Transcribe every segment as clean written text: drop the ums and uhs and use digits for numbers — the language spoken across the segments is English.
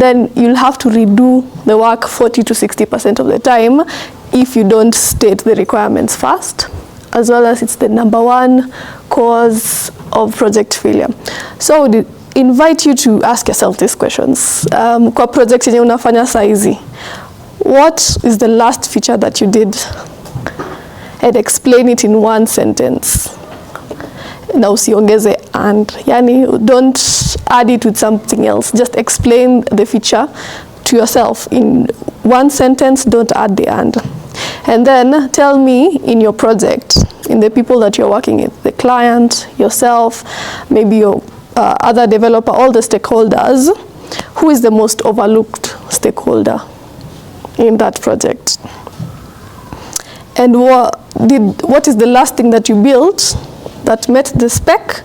then you'll have to redo the work 40 to 60% of the time if you don't state the requirements first, as well as it's the #1 cause of project failure. So I would invite you to ask yourself these questions. Kwa project yenye unafanya saizi, what is the last feature that you did? And explain it in one sentence. Na usiongeze and. Yani, don't add it with something else. Just explain the feature to yourself in one sentence, don't add the and. And then tell me in your project, in the people that you're working with, the client, yourself, maybe your other developer, all the stakeholders, who is the most overlooked stakeholder in that project? And what is the last thing that you built that met the spec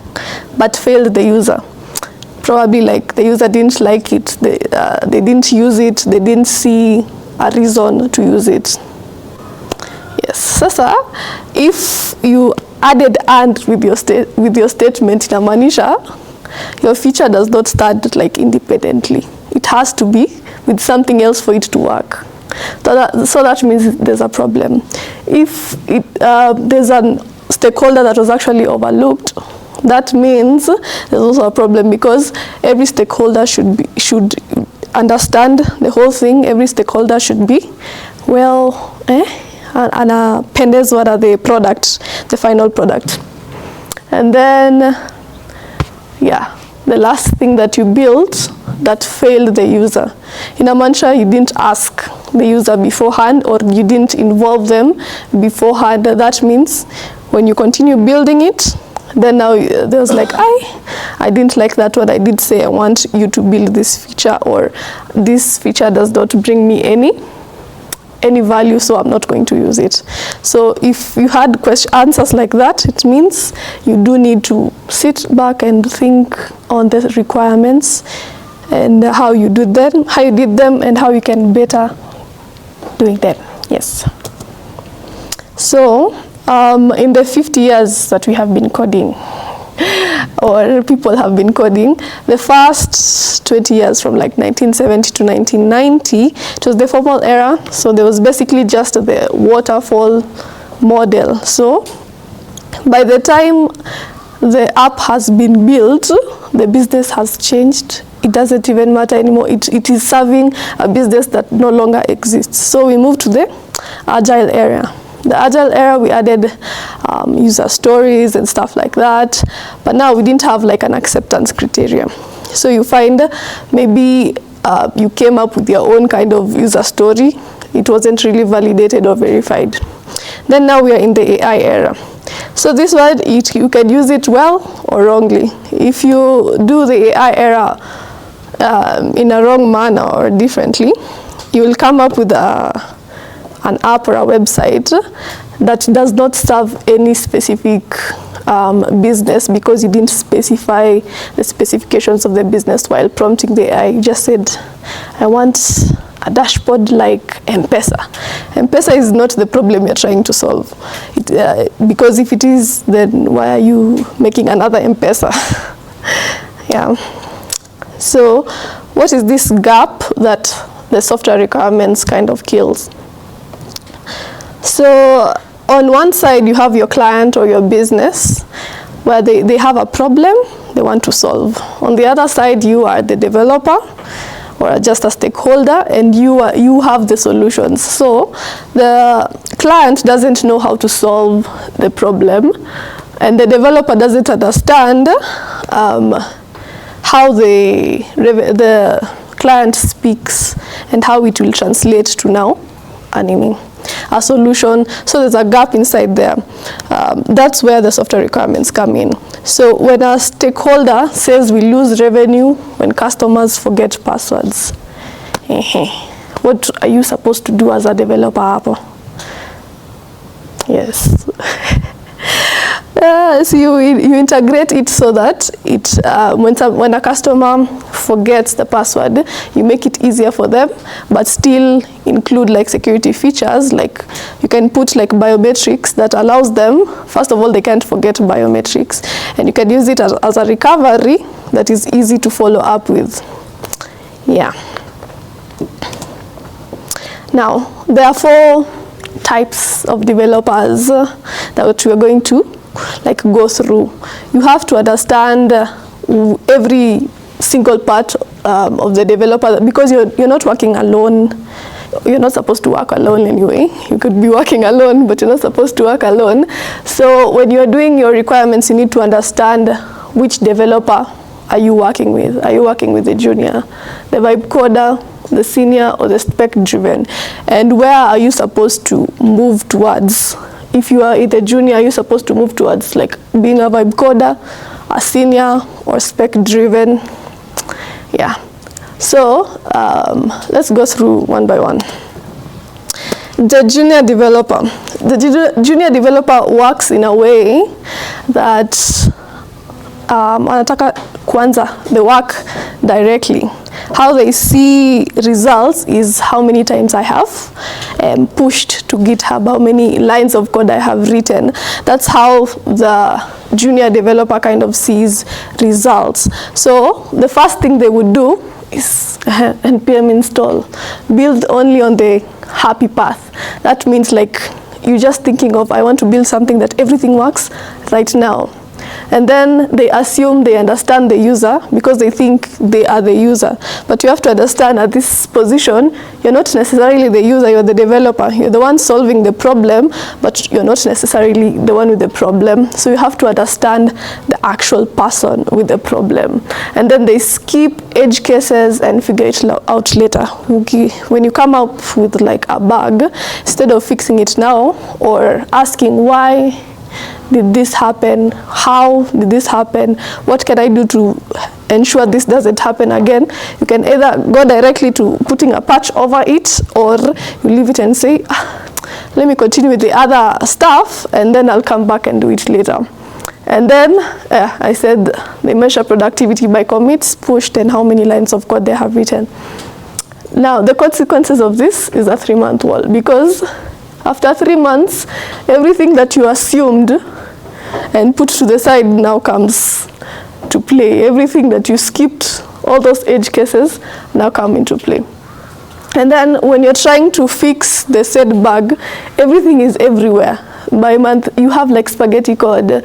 but failed the user? Probably like the user didn't like it, they didn't use it, they didn't see a reason to use it. Yes, sasa, if you added and with your statement inamaanisha, your feature does not stand like independently. It has to be with something else for it to work. So that means there's a problem. If there's a stakeholder that was actually overlooked, that means there's also a problem, because every stakeholder should understand the whole thing. Every stakeholder should be anapendezwa na the product, the final product. And then the last thing that you built that failed the user. Inamaanisha you didn't ask the user beforehand, or you didn't involve them beforehand. That means when you continue building it, then now there's like, I didn't like that one. I did say I want you to build this feature, or this feature does not bring me any value, so I'm not going to use it. So if you had answers like that, it means you do need to sit back and think on the requirements and how you did them, and how you can better doing them. Yes. So in the 50 years that we have been coding, or people have been coding, the first 20 years from like 1970 to 1990, it was the formal era. So there was basically just the waterfall model. So by the time the app has been built, the business has changed. It doesn't even matter anymore. It is serving a business that no longer exists. So we moved to the agile era. The agile era, we added user stories and stuff like that. But now we didn't have like an acceptance criteria. So you find maybe you came up with your own kind of user story. It wasn't really validated or verified. Then now we are in the AI era. So this word, you can use it well or wrongly. If you do the AI era in a wrong manner or differently, you will come up with an app or a website that does not serve any specific business, because you didn't specify the specifications of the business while prompting the AI. You just said, I want a dashboard like M-Pesa. M-Pesa is not the problem you're trying to solve. Because if it is, then why are you making another M-Pesa? Yeah. So what is this gap that the software requirements kind of kills? So on one side, you have your client or your business, where they have a problem they want to solve. On the other side, you are the developer or just a stakeholder, and you have the solutions. So the client doesn't know how to solve the problem, and the developer doesn't understand how the client speaks and how it will translate to now a solution. So there's a gap inside there. That's where the software requirements come in. So when a stakeholder says we lose revenue when customers forget passwords, what are you supposed to do as a developer? Yes. So you integrate it so that when a customer forgets the password, you make it easier for them, but still include like security features. Like you can put like biometrics that allows them, first of all, they can't forget biometrics, and you can use it as a recovery that is easy to follow up with. Yeah. Now, there are 4 types of developers that we are going to go through. You have to understand every single part of the developer, because you're not working alone. You're not supposed to work alone anyway. You could be working alone, but you're not supposed to work alone. So when you're doing your requirements, you need to understand which developer are you working with. Are you working with the junior, the vibe coder, the senior, or the spec driven? And where are you supposed to move towards? If you are in the junior, are you supposed to move towards being a vibe coder, a senior, or spec driven? Yeah. So let's go through one by one. The junior developer. The junior developer works in a way that anataka kwanza the work directly. How they see results is how many times I have pushed to GitHub, how many lines of code I have written. That's how the junior developer kind of sees results. So the first thing they would do is npm install, build only on the happy path. That means you're just thinking of, I want to build something that everything works right now. And then they assume they understand the user because they think they are the user. But you have to understand at this position, you're not necessarily the user, you're the developer. You're the one solving the problem, but you're not necessarily the one with the problem. So you have to understand the actual person with the problem. And then they skip edge cases and figure it out later. When you come up with a bug, instead of fixing it now or asking why did this happen, how did this happen, what can I do to ensure this doesn't happen again, you can either go directly to putting a patch over it, or you leave it and say, let me continue with the other stuff and then I'll come back and do it later. And then I said they measure productivity by commits pushed and how many lines of code they have written. Now the consequences of this is a 3-month wall, because after 3 months, everything that you assumed and put to the side now comes to play. Everything that you skipped, all those edge cases, now come into play. And then when you're trying to fix the said bug, everything is everywhere. By month, you have spaghetti code.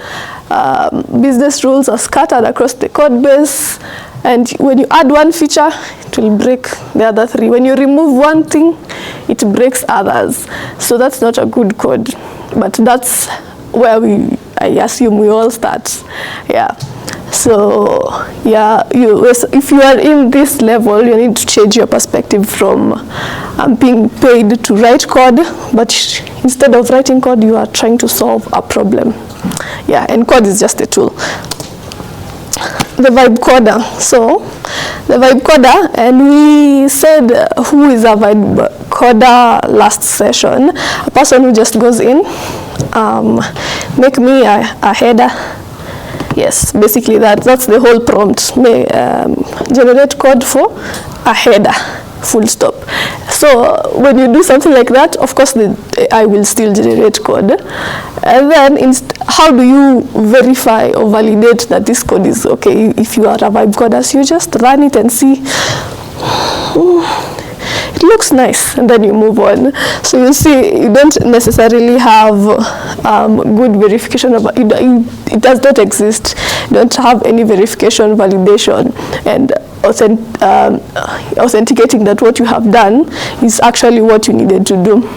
Business rules are scattered across the code base. And when you add one feature, it will break the other 3. When you remove one thing, it breaks others. So that's not a good code. But that's where I assume we all start. Yeah. So yeah, if you are in this level, you need to change your perspective from being paid to write code, but instead of writing code, you are trying to solve a problem. Yeah, and code is just a tool. The vibe coder. So the vibe coder, and we said who is a vibe coder last session. A person who just goes in, make me a header. Yes, basically that's the whole prompt. Generate code for a header, full stop. So when you do something like that, of course the AI will still generate code. And then how do you verify or validate that this code is okay? If you are a vibe coder, so you just run it and see, it looks nice, and then you move on. So you see, you don't necessarily have good verification of it does not exist. You don't have any verification, validation, and authenticating that what you have done is actually what you needed to do.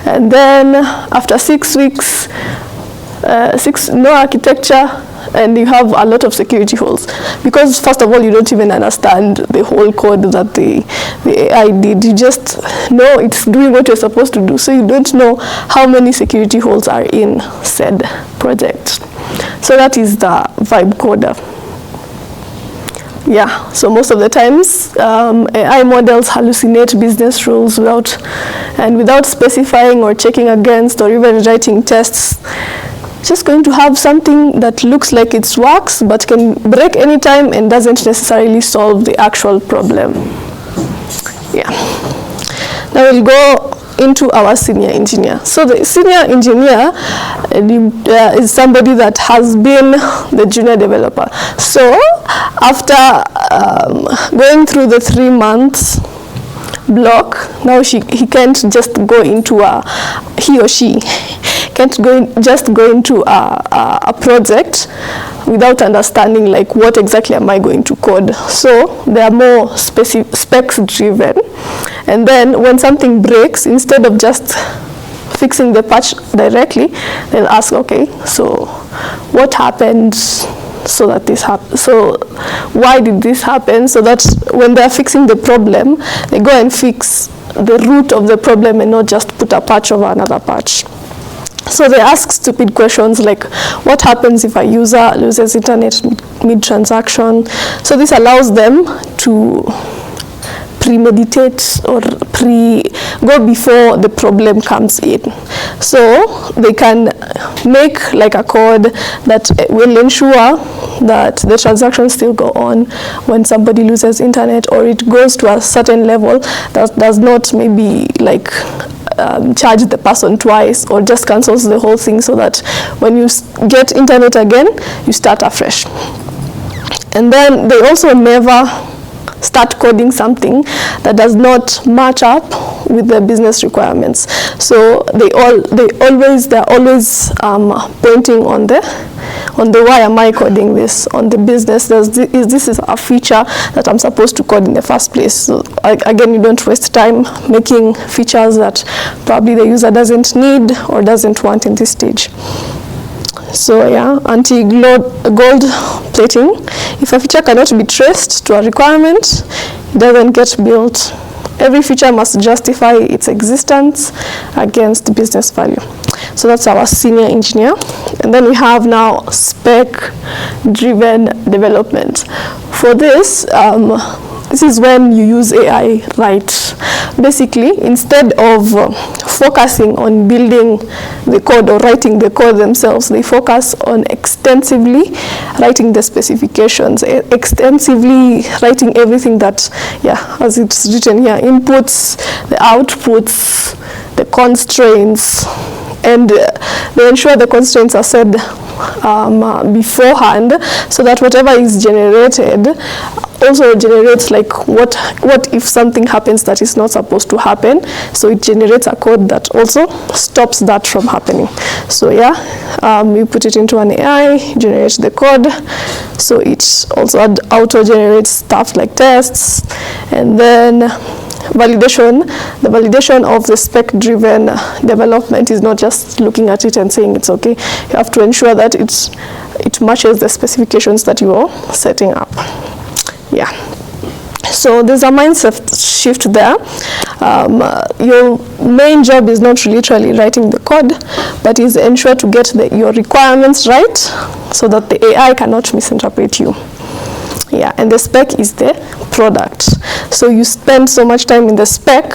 And then after 6 weeks, no architecture, and you have a lot of security holes, because first of all, you don't even understand the whole code that the AI did. You just know it's doing what you're supposed to do, so you don't know how many security holes are in said project. So that is the vibe coder. Yeah, so most of the times AI models hallucinate business rules without specifying or checking against or even writing tests. Just going to have something that looks like it works but can break anytime and doesn't necessarily solve the actual problem. Yeah. Now we'll go into our senior engineer. So the senior engineer is somebody that has been the junior developer. So after going through the 3 months, block, now he can't just go into he or she can't just go into a project without understanding like what exactly am I going to code. So they are more specs driven, and then when something breaks, instead of just fixing the patch directly, they'll ask, okay, so what happened so that this happened? So why did this happen? So that when they're fixing the problem, they go and fix the root of the problem and not just put a patch over another patch. So they ask stupid questions like, what happens if a user loses internet mid-transaction? So this allows them to premeditate or go before the problem comes in. So they can make like a code that will ensure that the transactions still go on when somebody loses internet, or it goes to a certain level that does not maybe like charge the person twice or just cancels the whole thing, so that when you get internet again, you start afresh. And then they also never start coding something that does not match up with the business requirements. So they're always pointing on the why am I coding this, on the business. This is a feature that I'm supposed to code in the first place. So again, you don't waste time making features that probably the user doesn't need or doesn't want in this stage. So yeah, anti-gold plating. If a feature cannot be traced to a requirement, it doesn't get built. Every feature must justify its existence against business value. So that's our senior engineer. And then we have now spec-driven development. For this, this is when you use AI right. Basically, instead of focusing on building the code or writing the code themselves, they focus on extensively writing the specifications, extensively writing everything that, as it's written here, inputs, the outputs, the constraints, and they ensure the constraints are set beforehand, so that whatever is generated also generates like what if something happens that is not supposed to happen. So it generates a code that also stops that from happening. So you put it into an AI, generates the code, so it also auto generates stuff like tests. And then validation. The validation of the spec-driven development is not just looking at it and saying it's okay. You have to ensure that it matches the specifications that you are setting up. So there's a mindset shift there. Your main job is not literally writing the code, but is ensure to get your requirements right so that the AI cannot misinterpret you. And the spec is the product. So you spend so much time in the spec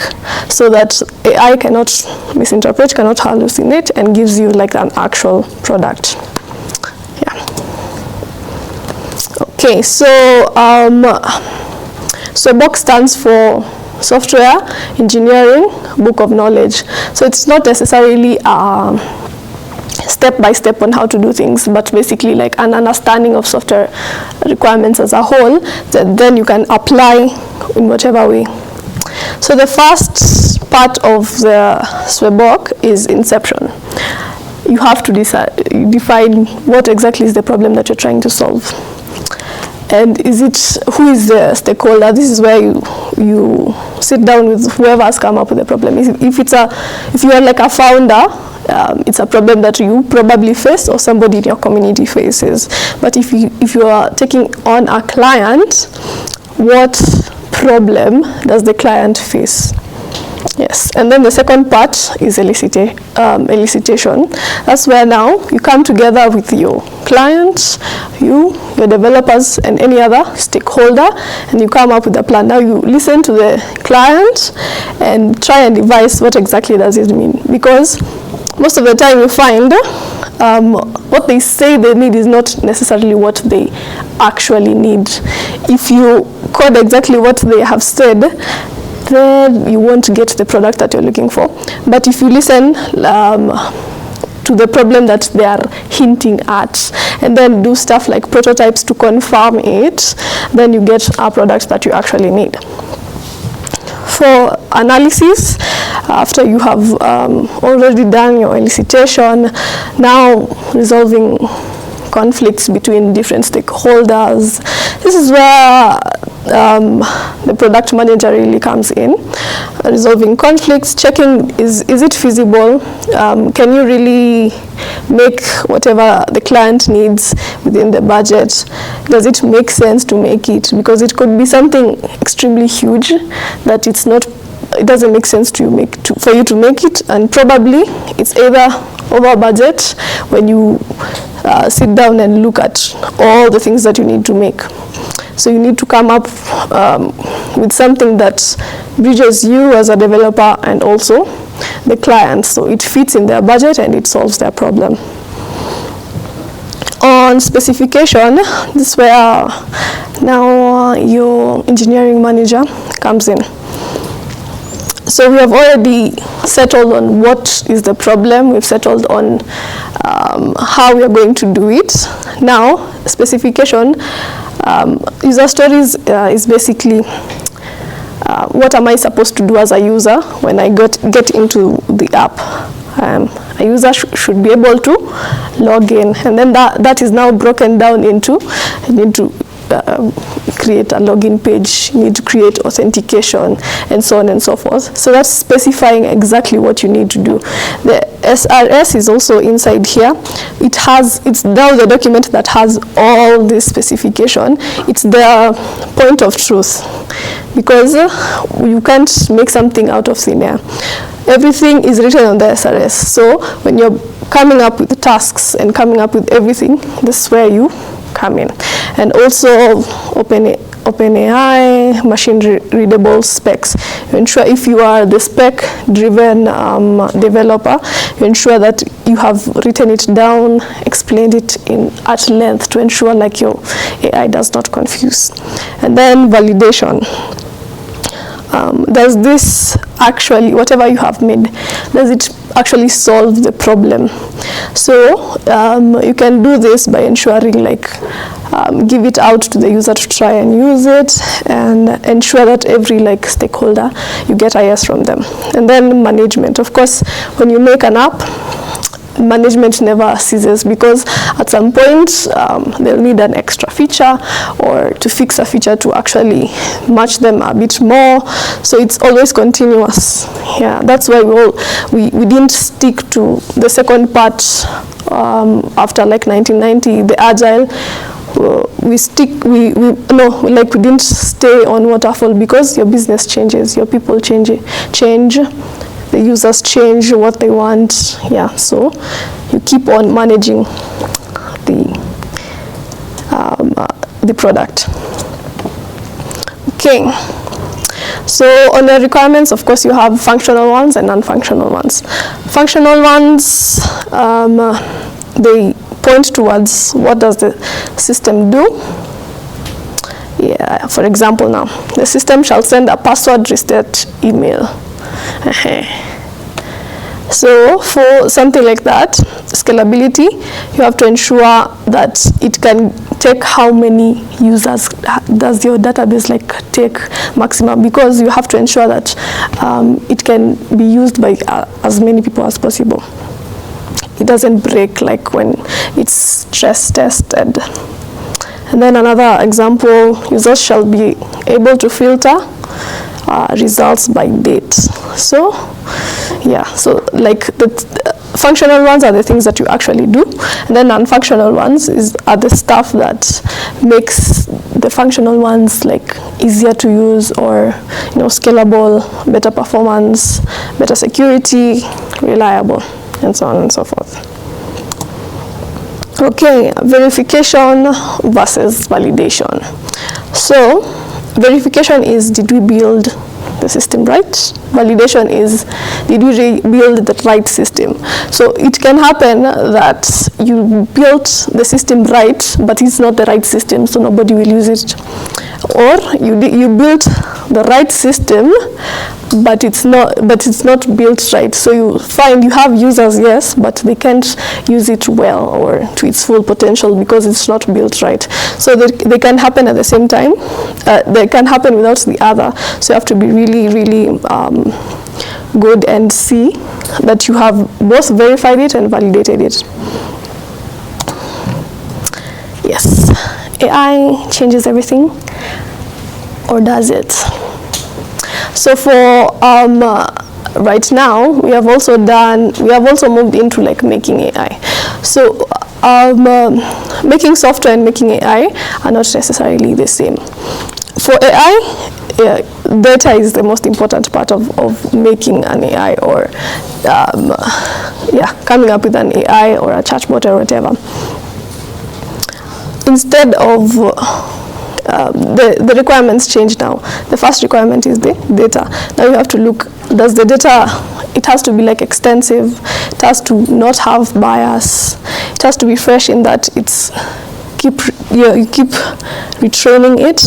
so that AI cannot misinterpret, cannot hallucinate, and gives you like an actual product. Okay, so SWEBOK stands for Software Engineering Book of Knowledge. So it's not necessarily step-by-step on how to do things, but basically like an understanding of software requirements as a whole that then you can apply in whatever way. So the first part of the SWEBOK is inception. You have to define what exactly is the problem that you're trying to solve. And who is the stakeholder? This is where you sit down with whoever has come up with the problem. If you are like a founder, it's a problem that you probably face or somebody in your community faces. But if you are taking on a client, what problem does the client face? Yes, and then the second part is elicitation. That's where now you come together with your clients, your developers, and any other stakeholder, and you come up with a plan. Now you listen to the client and try and devise what exactly does it mean, because most of the time you find what they say they need is not necessarily what they actually need. If you code exactly what they have said, then you won't get the product that you're looking for. But if you listen to the problem that they are hinting at, and then do stuff like prototypes to confirm it, then you get a product that you actually need. For analysis, after you have already done your elicitation, now resolving conflicts between different stakeholders. This is where the product manager really comes in, resolving conflicts, checking is it feasible, can you really make whatever the client needs within the budget, does it make sense to make it, because it could be something extremely huge that it doesn't make sense for you to make it, and probably it's either over budget when you sit down and look at all the things that you need to make. So you need to come up with something that bridges you as a developer and also the client, so it fits in their budget and it solves their problem. On specification, this is where now your engineering manager comes in. So we have already settled on what is the problem, we've settled on how we are going to do it. Now, specification, user stories is basically what am I supposed to do as a user when I get into the app. A user should be able to log in, and then that is now broken down into, I need to create a login page, you need to create authentication, and so on and so forth. So that's specifying exactly what you need to do. The SRS is also inside here. It's now the document that has all this specification. It's the point of truth, because you can't make something out of thin air. Everything is written on the SRS. So when you're coming up with the tasks and coming up with everything, this is where you come in. And also OpenAI, machine readable specs. You ensure if you are the spec-driven developer, you ensure that you have written it down, explained it at length to ensure like your AI does not confuse. And then validation. Does this actually, whatever you have made, does it actually solve the problem? So you can do this by ensuring give it out to the user to try and use it, and ensure that every stakeholder, you get IS from them. And then management. Of course, when you make an app, management never ceases, because at some point they'll need an extra feature or to fix a feature to actually match them a bit more. So it's always continuous. Yeah, that's why we didn't stick to the second part after 1990, the agile. We didn't stay on waterfall, because your business changes, your people change, the users change what they want. Yeah, so you keep on managing the product. Okay, so on the requirements, of course, you have functional ones and non-functional ones. Functional ones, they point towards what does the system do. Yeah, for example, now the system shall send a password reset email. So for something like that, scalability, you have to ensure that it can take how many users does your database take maximum, because you have to ensure that it can be used by as many people as possible. It doesn't break when it's stress tested. And then another example, users shall be able to filter results by date. So yeah, so the functional ones are the things that you actually do, and then non-functional ones are the stuff that makes the functional ones easier to use, or scalable, better performance, better security, reliable, and so on and so forth. Okay, verification versus validation. So verification is, did we build the system right? Validation is, did we build the right system? So it can happen that you built the system right, but it's not the right system, so nobody will use it. or you built the right system, but it's not built right. So you find you have users, yes, but they can't use it well or to its full potential because it's not built right. So they can happen at the same time. They can happen without the other. So you have to be really, really good and see that you have both verified it and validated it. Yes, AI changes everything, or does it? So for right now, we have also moved into like making AI. So making software and making AI are not necessarily the same. For AI, data is the most important part of making an AI, or coming up with an AI or a chatbot or whatever. Instead of the requirements change now. The first requirement is the data. Now you have to look, does the data, it has to be like extensive, it has to not have bias, it has to be fresh in that you keep retraining it.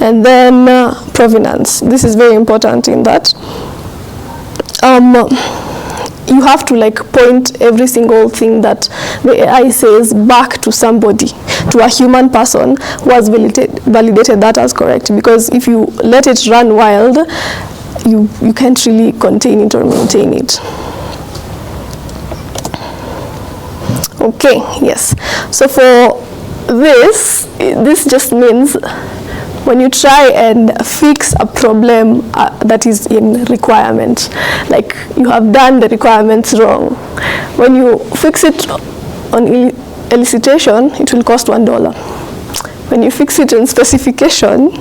And then provenance. This is very important in that you have to like point every single thing that the AI says back to somebody, to a human person who has validated that as correct. Because if you let it run wild, you can't really contain it or maintain it. Okay, yes. So for this just means when you try and fix a problem that is in requirement, like you have done the requirements wrong, when you fix it on elicitation, it will cost $1. When you fix it in specification,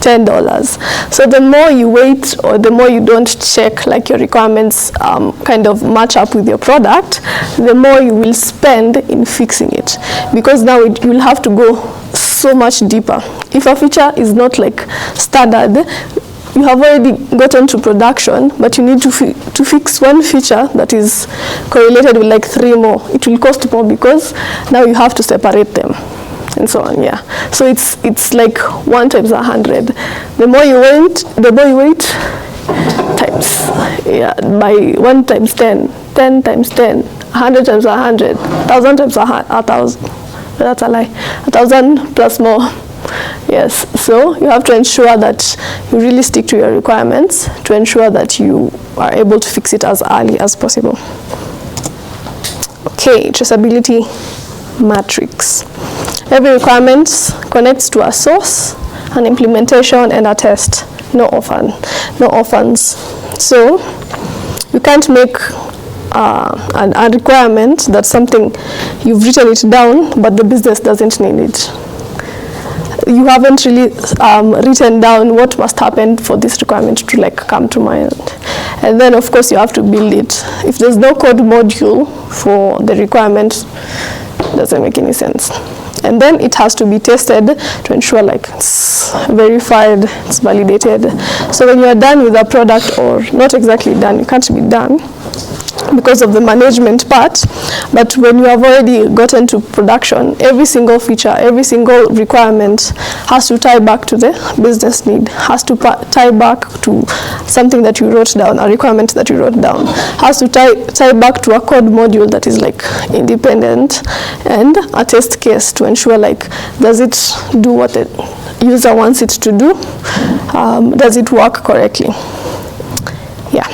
$10. So the more you wait, or the more you don't check like your requirements kind of match up with your product, the more you will spend in fixing it, because now you will have to go so much deeper. If a feature is not like standard, you have already gotten to production, but you need to fix one feature that is correlated with like 3 more. It will cost more because now you have to separate them, and so on. Yeah. So it's like 1 times 100. The more you wait, times by 1 times 10, 10 times 10, 100 times 100, 1,000 times 1,000. That's a lie. 1,000 plus more. Yes. So you have to ensure that you really stick to your requirements to ensure that you are able to fix it as early as possible. Okay, traceability matrix. Every requirement connects to a source, an implementation, and a test. No orphans. So you can't make a requirement that's something you've written it down, but the business doesn't need it. You haven't really written down what must happen for this requirement to like come to mind. And then of course you have to build it. If there's no code module for the requirement, it doesn't make any sense. And then it has to be tested to ensure like it's verified, it's validated. So when you are done with a product, or not exactly done, you can't be done because of the management part, but when you have already gotten to production, every single feature, every single requirement has to tie back to the business need, has to tie back to something that you wrote down, a requirement that you wrote down, has to tie back to a code module that is like independent, and a test case to ensure like, does it do what the user wants it to do? Does it work correctly? Yeah.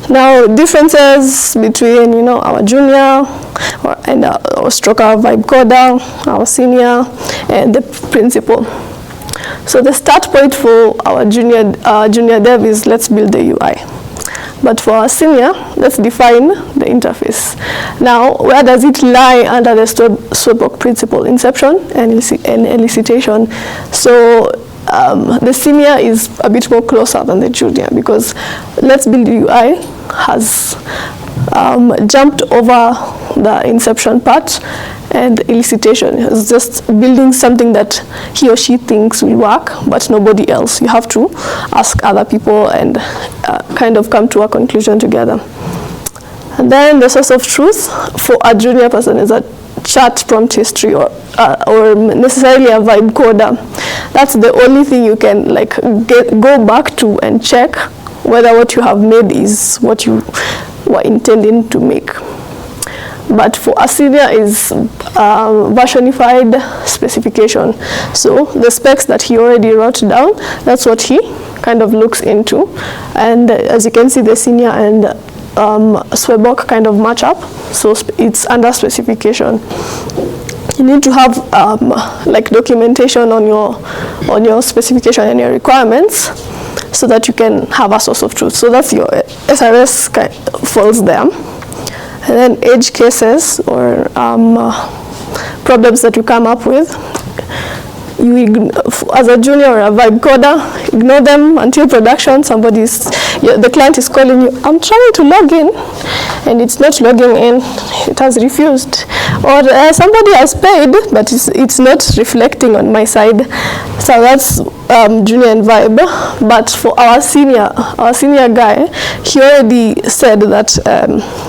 Now, differences between, our junior or stroke our vibe coder, our senior, and the principal. So the start point for our junior dev is let's build the UI. But for our senior, let's define the interface. Now, where does it lie under the SWEBOK principle? Inception and elicitation. So the senior is a bit more closer than the junior, because let's build UI has jumped over the inception part, and elicitation is just building something that he or she thinks will work, but nobody else. You have to ask other people and kind of come to a conclusion together. And then the source of truth for a junior person is a chat prompt history or necessarily a vibe coder. That's the only thing you can like go back to and check whether what you have made is what you were intending to make. But for a senior is versionified specification. So the specs that he already wrote down, that's what he kind of looks into. And as you can see, the senior and SWEBOK kind of match up. So it's under specification. You need to have like documentation on your specification and your requirements, so that you can have a source of truth. So that's your SRS falls there. And then edge cases or problems that you come up with, as a junior or a vibe coder, ignore them until production. The client is calling you, I'm trying to log in, and it's not logging in, it has refused. Or somebody has paid, but it's not reflecting on my side. So that's junior and vibe. But for our senior guy, he already said that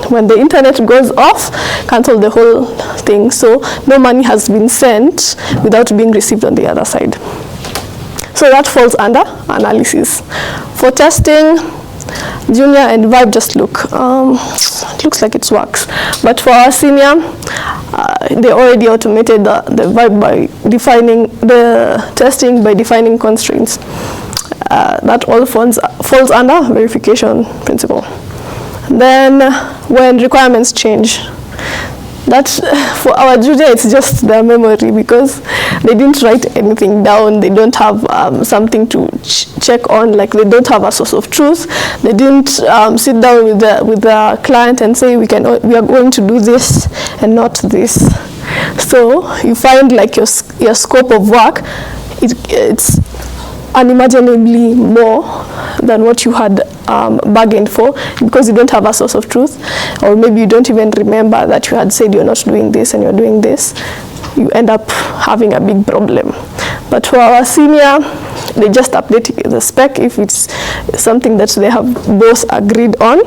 when the internet goes off, cancel the whole thing. So no money has been sent without being received on the other side. So that falls under analysis. For testing, junior and vibe just look. It looks like it works. But for our senior, they already automated the vibe by defining the testing by defining constraints. That all falls under verification principle. Then when requirements change, that for our junior it's just their memory, because they didn't write anything down. They don't have something to check on, like they don't have a source of truth. They didn't sit down with the client and say we are going to do this and not this. So you find like your scope of work, it's unimaginably more than what you had bargained for, because you don't have a source of truth, or maybe you don't even remember that you had said you're not doing this and you're doing this. You end up having a big problem. But for our senior, they just update the spec if it's something that they have both agreed on.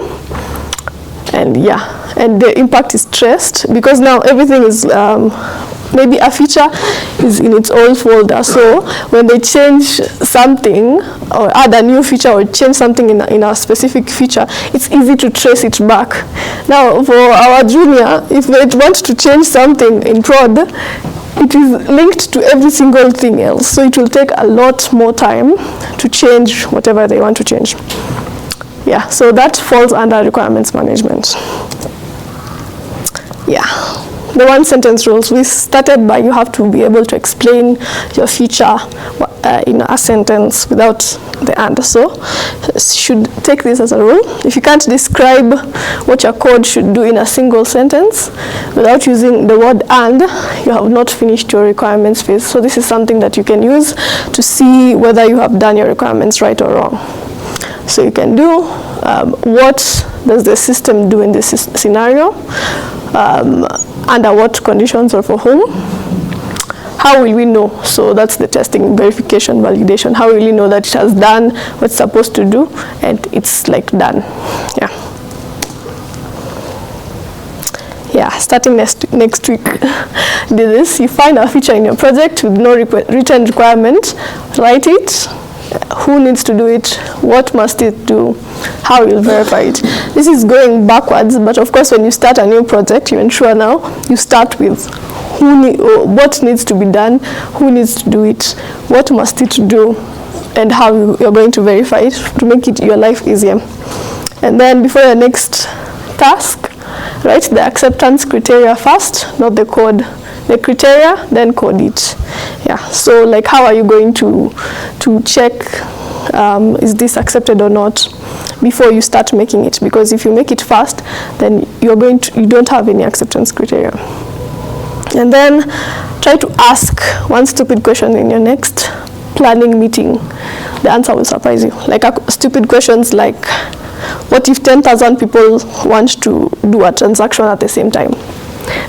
And yeah, and the impact is traced, because now everything is maybe a feature is in its own folder. So when they change something or add a new feature or change something in a specific feature, it's easy to trace it back. Now for our junior, if they want to change something in prod, it is linked to every single thing else. So it will take a lot more time to change whatever they want to change. Yeah, so that falls under requirements management. Yeah. The one sentence rules, we started by you have to be able to explain your feature in a sentence without the and. So should take this as a rule. If you can't describe what your code should do in a single sentence without using the word and, you have not finished your requirements phase. So this is something that you can use to see whether you have done your requirements right or wrong. So you can do what does the system do in this scenario, under what conditions or for whom. How will we know? So that's the testing, verification, validation. How will we know that it has done what it's supposed to do and it's like done? Yeah. Yeah, starting next week. Do this. You find a feature in your project with no written requirement, write it. Who needs to do it? What must it do? How you'll verify it? This is going backwards, but of course when you start a new project, you ensure now you start with what needs to be done, who needs to do it, what must it do, and how you're going to verify it to make it your life easier. And then before your next task, write the acceptance criteria first, not the code. The criteria, then code it. Yeah, so like how are you going to check is this accepted or not before you start making it? Because if you make it fast, then you don't have any acceptance criteria. And then try to ask one stupid question in your next planning meeting. The answer will surprise you. Like stupid questions like, what if 10,000 people want to do a transaction at the same time?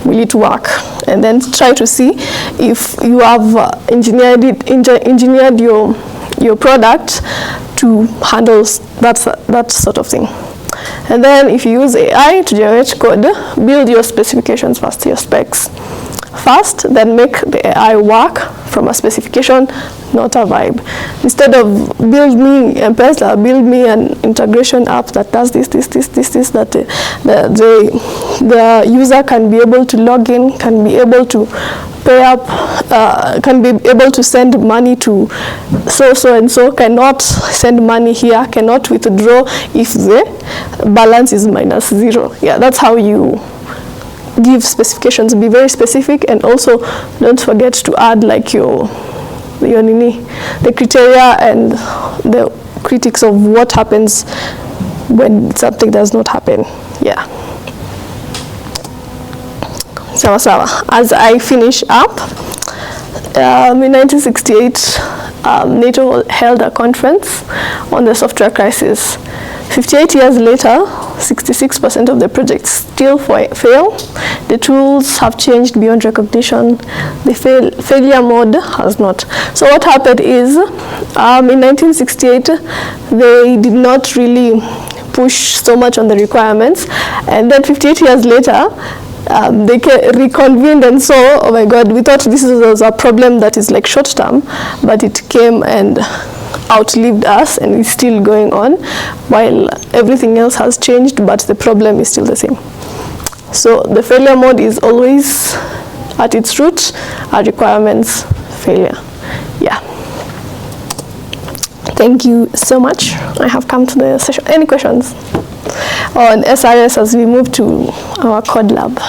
Will it work? And then try to see if you have engineered your product to handle that sort of thing. And then if you use AI to generate code, build your specifications first, your specs. first, then make the AI work from a specification, not a vibe. Instead of build me M-Pesa, build me an integration app that does this, that the user can be able to log in, can be able to pay up, can be able to send money to so and so, cannot send money here, cannot withdraw if the balance is -0. Yeah, that's how you give specifications. Be very specific, and also don't forget to add like the criteria and the critics of what happens when something does not happen. Yeah. Sawa. As I finish up, in 1968, NATO held a conference on the software crisis. 58 years later, 66% of the projects still fail. The tools have changed beyond recognition. The failure mode has not. So what happened is, in 1968, they did not really push so much on the requirements, and then 58 years later, they reconvened and saw, oh my God, we thought this was a problem that is like short term, but it came and outlived us and is still going on, while everything else has changed, but the problem is still the same. So the failure mode is always at its root a requirements failure. Yeah. Thank you so much. I have come to the session. Any questions on SRS as we move to our code lab?